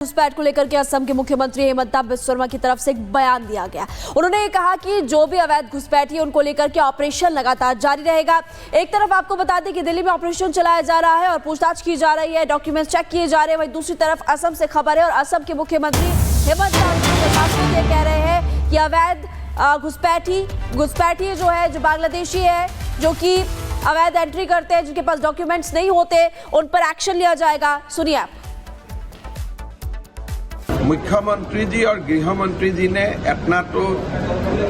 घुसपैठ को लेकर के असम के मुख्यमंत्री हेमंत बिस्वा शर्मा की तरफ से एक बयान दिया गया। उन्होंने कहा कि जो भी अवैध घुसपैठी है उनको लेकर के ऑपरेशन लगातार जारी रहेगा। एक तरफ आपको बता दें कि दिल्ली में ऑपरेशन चलाया जा रहा है और पूछताछ की जा रही है, डॉक्यूमेंट्स चेक किए जा रहे हैं। वहीं दूसरी तरफ असम से खबर है और असम के मुख्यमंत्री हेमंत बिस्वा ये कह रहे हैं कि अवैध घुसपैठी जो है, जो बांग्लादेशी है, जो कि अवैध एंट्री करते हैं, जिनके पास डॉक्यूमेंट्स नहीं होते, उन पर एक्शन लिया जाएगा। सुनिए आप। मुख्यमंत्री जी और गृह मंत्री जी ने अपना तो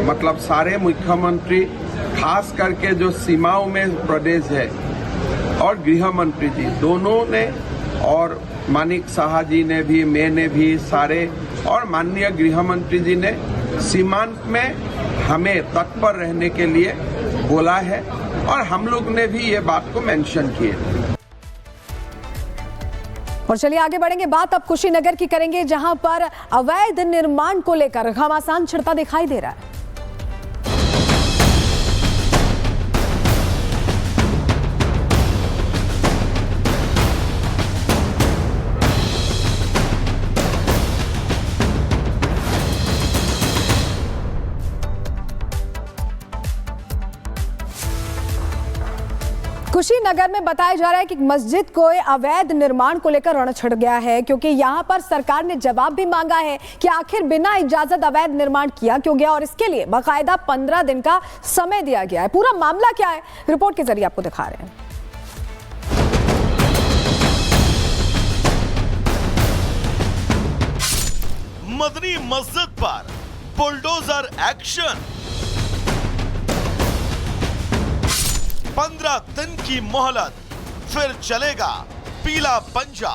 मतलब सारे मुख्यमंत्री खास करके जो सीमाओं में प्रदेश है और गृह मंत्री जी दोनों ने और मानिक शाह जी ने भी, मैंने भी सारे और माननीय गृह मंत्री जी ने सीमांत में हमें तत्पर रहने के लिए बोला है और हम लोग ने भी ये बात को मेंशन किए। और चलिए आगे बढ़ेंगे, बात अब कुशीनगर की करेंगे, जहां पर अवैध निर्माण को लेकर घमासान छिड़ता दिखाई दे रहा है। कुशीनगर में बताया जा रहा है कि मस्जिद को अवैध निर्माण को लेकर रण छिड़ गया है, क्योंकि यहां पर सरकार ने जवाब भी मांगा है कि आखिर बिना इजाजत अवैध निर्माण किया क्यों गया और इसके लिए बाकायदा 15 दिन का समय दिया गया है। पूरा मामला क्या है, रिपोर्ट के जरिए आपको दिखा रहे हैं। मदनी मस्जिद पर बुलडोजर एक्शन। 15 दिन की मोहलत, फिर चलेगा पीला पंजा।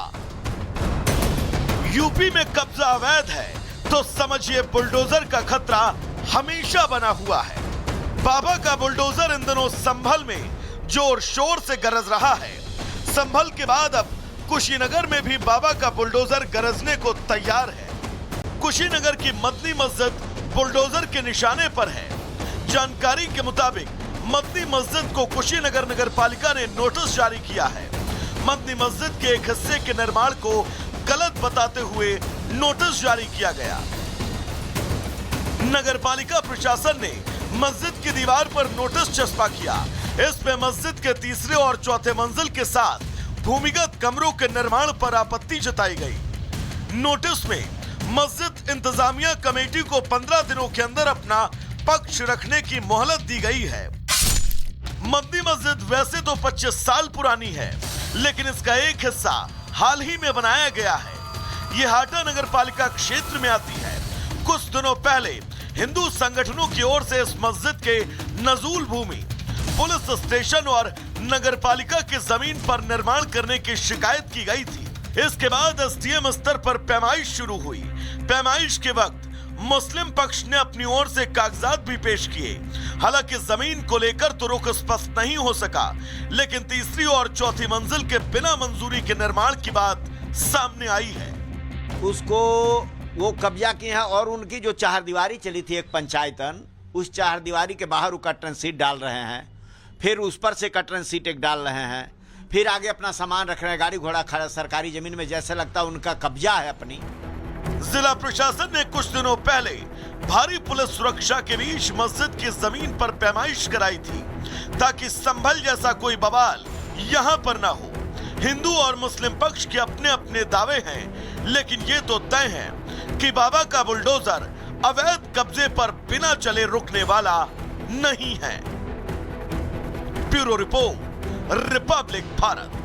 यूपी में कब्जा अवैध है तो समझिए बुलडोजर का खतरा हमेशा बना हुआ है। बाबा का बुलडोजर इन दिनों संभल में जोर शोर से गरज रहा है। संभल के बाद अब कुशीनगर में भी बाबा का बुलडोजर गरजने को तैयार है। कुशीनगर की मदनी मस्जिद बुलडोजर के निशाने पर है। जानकारी के मुताबिक मदनी मस्जिद को कुशीनगर नगर पालिका ने नोटिस जारी किया है। मदनी मस्जिद के एक हिस्से के निर्माण को गलत बताते हुए नोटिस जारी किया गया। नगर पालिका प्रशासन ने मस्जिद की दीवार पर नोटिस चस्पा किया। इसमें मस्जिद के तीसरे और चौथे मंजिल के साथ भूमिगत कमरों के निर्माण पर आपत्ति जताई गई। नोटिस में मस्जिद इंतजामिया कमेटी को 15 दिनों के अंदर अपना पक्ष रखने की मोहलत दी गई है। मदनी मस्जिद वैसे तो 25 साल पुरानी है, लेकिन इसका एक हिस्सा हाल ही में बनाया गया है। ये हाटा नगर पालिका क्षेत्र में आती है। कुछ दिनों पहले हिंदू संगठनों की ओर से इस मस्जिद के नजूल भूमि, पुलिस स्टेशन और नगर पालिका की जमीन पर निर्माण करने की शिकायत की गई थी। इसके बाद एसडीएम स्तर पर पैमाइश शुरू हुई। पैमाइश के वक्त मुस्लिम पक्ष ने अपनी ओर से कागजात भी पेश किए। हालांकि जमीन को लेकर तो रुख स्पष्ट नहीं हो सका, लेकिन तीसरी और चौथी मंजिल के बिना मंजूरी के निर्माण की बात सामने आई है। उसको वो कब्जा किए हैं और उनकी जो चारदीवारी चली थी एक पंचायतन, उस चारदीवारी के बाहर वो कटरन सीट डाल रहे हैं, फिर उस पर से कटरन सीट एक डाल रहे हैं, फिर आगे अपना सामान रख रहे हैं, गाड़ी घोड़ा खड़ा सरकारी जमीन में, जैसे लगता है उनका कब्जा है अपनी। जिला प्रशासन ने कुछ दिनों पहले भारी पुलिस सुरक्षा के बीच मस्जिद की जमीन पर पैमाइश कराई थी, ताकि संभल जैसा कोई बवाल यहां पर ना हो। हिंदू और मुस्लिम पक्ष के अपने अपने दावे हैं, लेकिन ये तो तय है कि बाबा का बुलडोजर अवैध कब्जे पर बिना चले रुकने वाला नहीं है। Bureau report, Republic Bharat.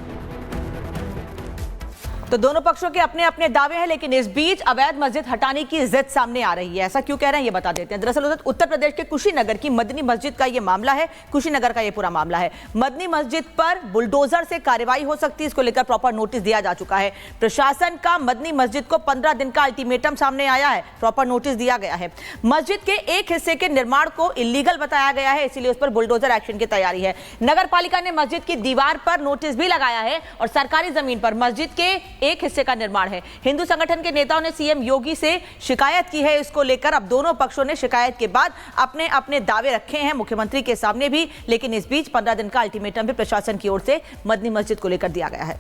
तो दोनों पक्षों के अपने अपने दावे हैं, लेकिन इस बीच अवैध मस्जिद हटाने की जिद सामने आ रही है। ऐसा क्यों कह रहे हैं ये बता देते हैं। दरअसल उत्तर प्रदेश के कुशीनगर की मदनी मस्जिद का ये मामला है। कुशीनगर का ये पूरा मामला है। मदनी मस्जिद पर बुलडोजर से कार्रवाई हो सकती है, इसको लेकर प्रॉपर नोटिस दिया जा चुका है। प्रशासन का मदनी मस्जिद को 15 दिन का अल्टीमेटम सामने आया है, प्रॉपर नोटिस दिया गया है। मस्जिद के एक हिस्से के निर्माण को इलीगल बताया गया है, इसीलिए उस पर बुलडोजर एक्शन की तैयारी है। नगर पालिका ने मस्जिद की दीवार पर नोटिस भी लगाया है और सरकारी जमीन पर मस्जिद के एक हिस्से का निर्माण है। हिंदू संगठन के नेताओं ने सीएम योगी से शिकायत की है। इसको लेकर अब दोनों पक्षों ने शिकायत के बाद अपने अपने दावे रखे हैं मुख्यमंत्री के सामने भी, लेकिन इस बीच 15 दिन का अल्टीमेटम भी प्रशासन की ओर से मदनी मस्जिद को लेकर दिया गया है।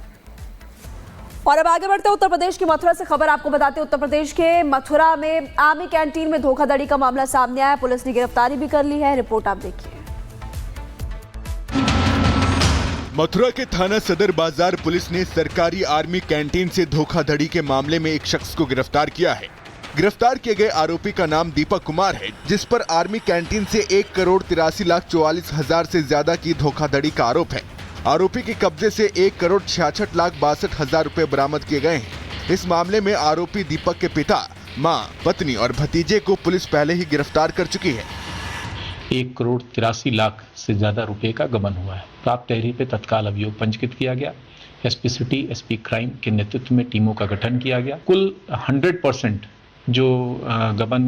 और अब आगे बढ़ते हैं उत्तर प्रदेश की मथुरा से खबर आपको बताते हैं। उत्तर प्रदेश के मथुरा में आर्मी कैंटीन में धोखाधड़ी का मामला सामने आया। पुलिस ने गिरफ्तारी भी कर ली है। रिपोर्ट आप देखिए। मथुरा के थाना सदर बाजार पुलिस ने सरकारी आर्मी कैंटीन से धोखाधड़ी के मामले में एक शख्स को गिरफ्तार किया है। गिरफ्तार किए गए आरोपी का नाम दीपक कुमार है, जिस पर आर्मी कैंटीन से 1,83,44,000 से ज्यादा की धोखाधड़ी का आरोप है। आरोपी के कब्जे से 1,66,62,000 रुपए बरामद किए गए हैं। इस मामले में आरोपी दीपक के पिता, मां, पत्नी और भतीजे को पुलिस पहले ही गिरफ्तार कर चुकी है। 1,83,00,000 से ज्यादा रुपए का गबन हुआ है। प्राप्त तहरीर पे तत्काल अभियोग पंजीकृत किया गया। एसपी सिटी, एसपी क्राइम के नेतृत्व में टीमों का गठन किया गया। कुल 100% जो गबन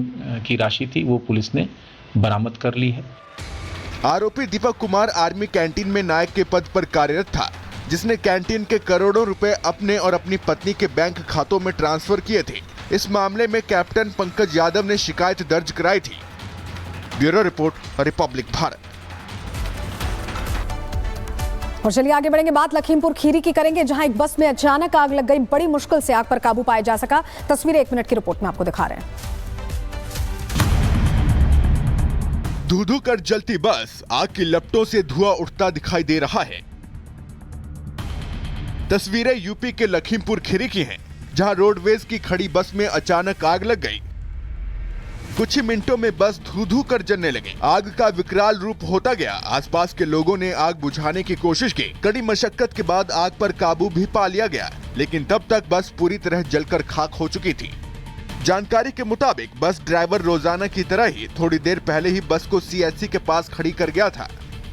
की राशि थी वो पुलिस ने बरामद कर ली है। आरोपी दीपक कुमार आर्मी कैंटीन में नायक के पद पर कार्यरत था, जिसने कैंटीन के करोड़ों रुपए अपने और अपनी पत्नी के बैंक खातों में ट्रांसफर किए थे। इस मामले में कैप्टन पंकज यादव ने शिकायत दर्ज कराई थी। Bureau report, Republic Bharat. और चलिए आगे बढ़ेंगे, बात लखीमपुर खीरी की करेंगे, जहां एक बस में अचानक आग लग गई। बड़ी मुश्किल से आग पर काबू पाया जा सका। तस्वीरें 1 मिनट की रिपोर्ट में आपको दिखा रहे हैं। धू-धू कर जलती बस, आग की लपटों से धुआं उठता दिखाई दे रहा है। तस्वीरें यूपी के लखीमपुर खीरी की हैं, जहां रोडवेज की खड़ी बस में अचानक आग लग गई। कुछ ही मिनटों में बस धू-धू कर जलने लगी। आग का विकराल रूप होता गया। आसपास के लोगों ने आग बुझाने की कोशिश की। कड़ी मशक्कत के बाद आग पर काबू भी पा लिया गया, लेकिन तब तक बस पूरी तरह जलकर खाक हो चुकी थी। जानकारी के मुताबिक बस ड्राइवर रोजाना की तरह ही थोड़ी देर पहले ही बस को सीएचसी के पास खड़ी कर गया था।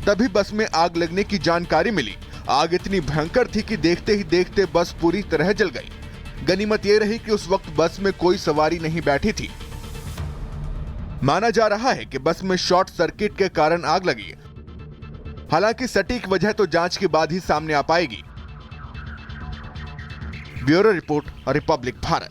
तभी बस में आग लगने की जानकारी मिली। आग इतनी भयंकर थी कि देखते ही देखते बस पूरी तरह जल गई। गनीमत ये रही कि उस वक्त बस में कोई सवारी नहीं बैठी थी। माना जा रहा है कि बस में शॉर्ट सर्किट के कारण आग लगी। हालांकि सटीक वजह तो जांच के बाद ही सामने आ पाएगी। Bureau report, Republic Bharat.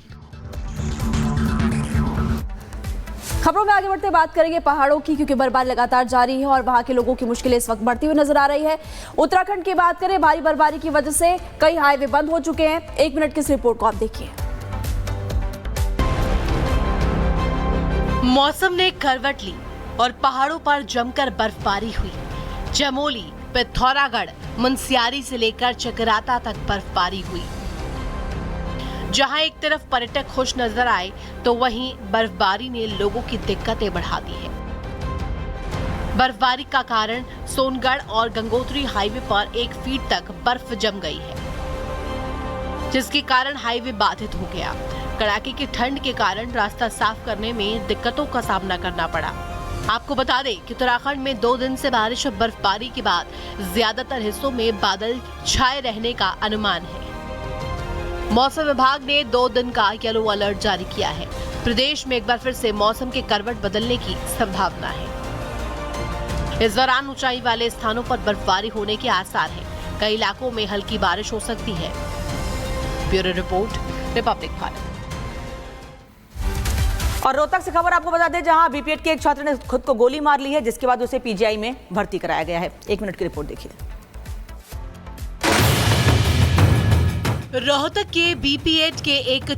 खबरों में आगे बढ़ते बात करेंगे पहाड़ों की, क्योंकि बर्फबारी लगातार जारी है और वहां के लोगों की मुश्किलें इस वक्त बढ़ती हुई नजर आ रही है। उत्तराखंड की बात करें, भारी बर्फबारी की वजह से कई हाईवे बंद हो चुके हैं। 1 मिनट की इस रिपोर्ट को आप देखिए। मौसम ने करवट ली और पहाड़ों पर जमकर बर्फबारी हुई। चमोली, पिथौरागढ़, मुनस्यारी से लेकर चकराता तक बर्फबारी हुई। जहां एक तरफ पर्यटक खुश नजर आए, तो वहीं बर्फबारी ने लोगों की दिक्कतें बढ़ा दी है। बर्फबारी का कारण सोनगढ़ और गंगोत्री हाईवे पर 1 फीट तक बर्फ जम गई है, जिसके कारण हाईवे बाधित हो गया। कड़ाके की ठंड के कारण रास्ता साफ करने में दिक्कतों का सामना करना पड़ा। आपको बता दें कि उत्तराखंड में 2 दिन से बारिश और बर्फबारी के बाद ज्यादातर हिस्सों में बादल छाए रहने का अनुमान है। मौसम विभाग ने 2 दिन का येलो अलर्ट जारी किया है। प्रदेश में एक बार फिर से मौसम के करवट बदलने की संभावना है। इस दौरान ऊंचाई वाले स्थानों पर बर्फबारी होने के आसार हैं। कई इलाकों में हल्की बारिश हो सकती है। Bureau report, Republic Bharat. और रोहतक से खबर आपको बता दें, जहां बीपीएड के एक छात्र ने खुद को गोली मार ली है, जिसके बाद उसे पीजीआई में भर्ती कराया गया है। 1 मिनट की रिपोर्ट देखिए। रोहतक के बीपीएड के एक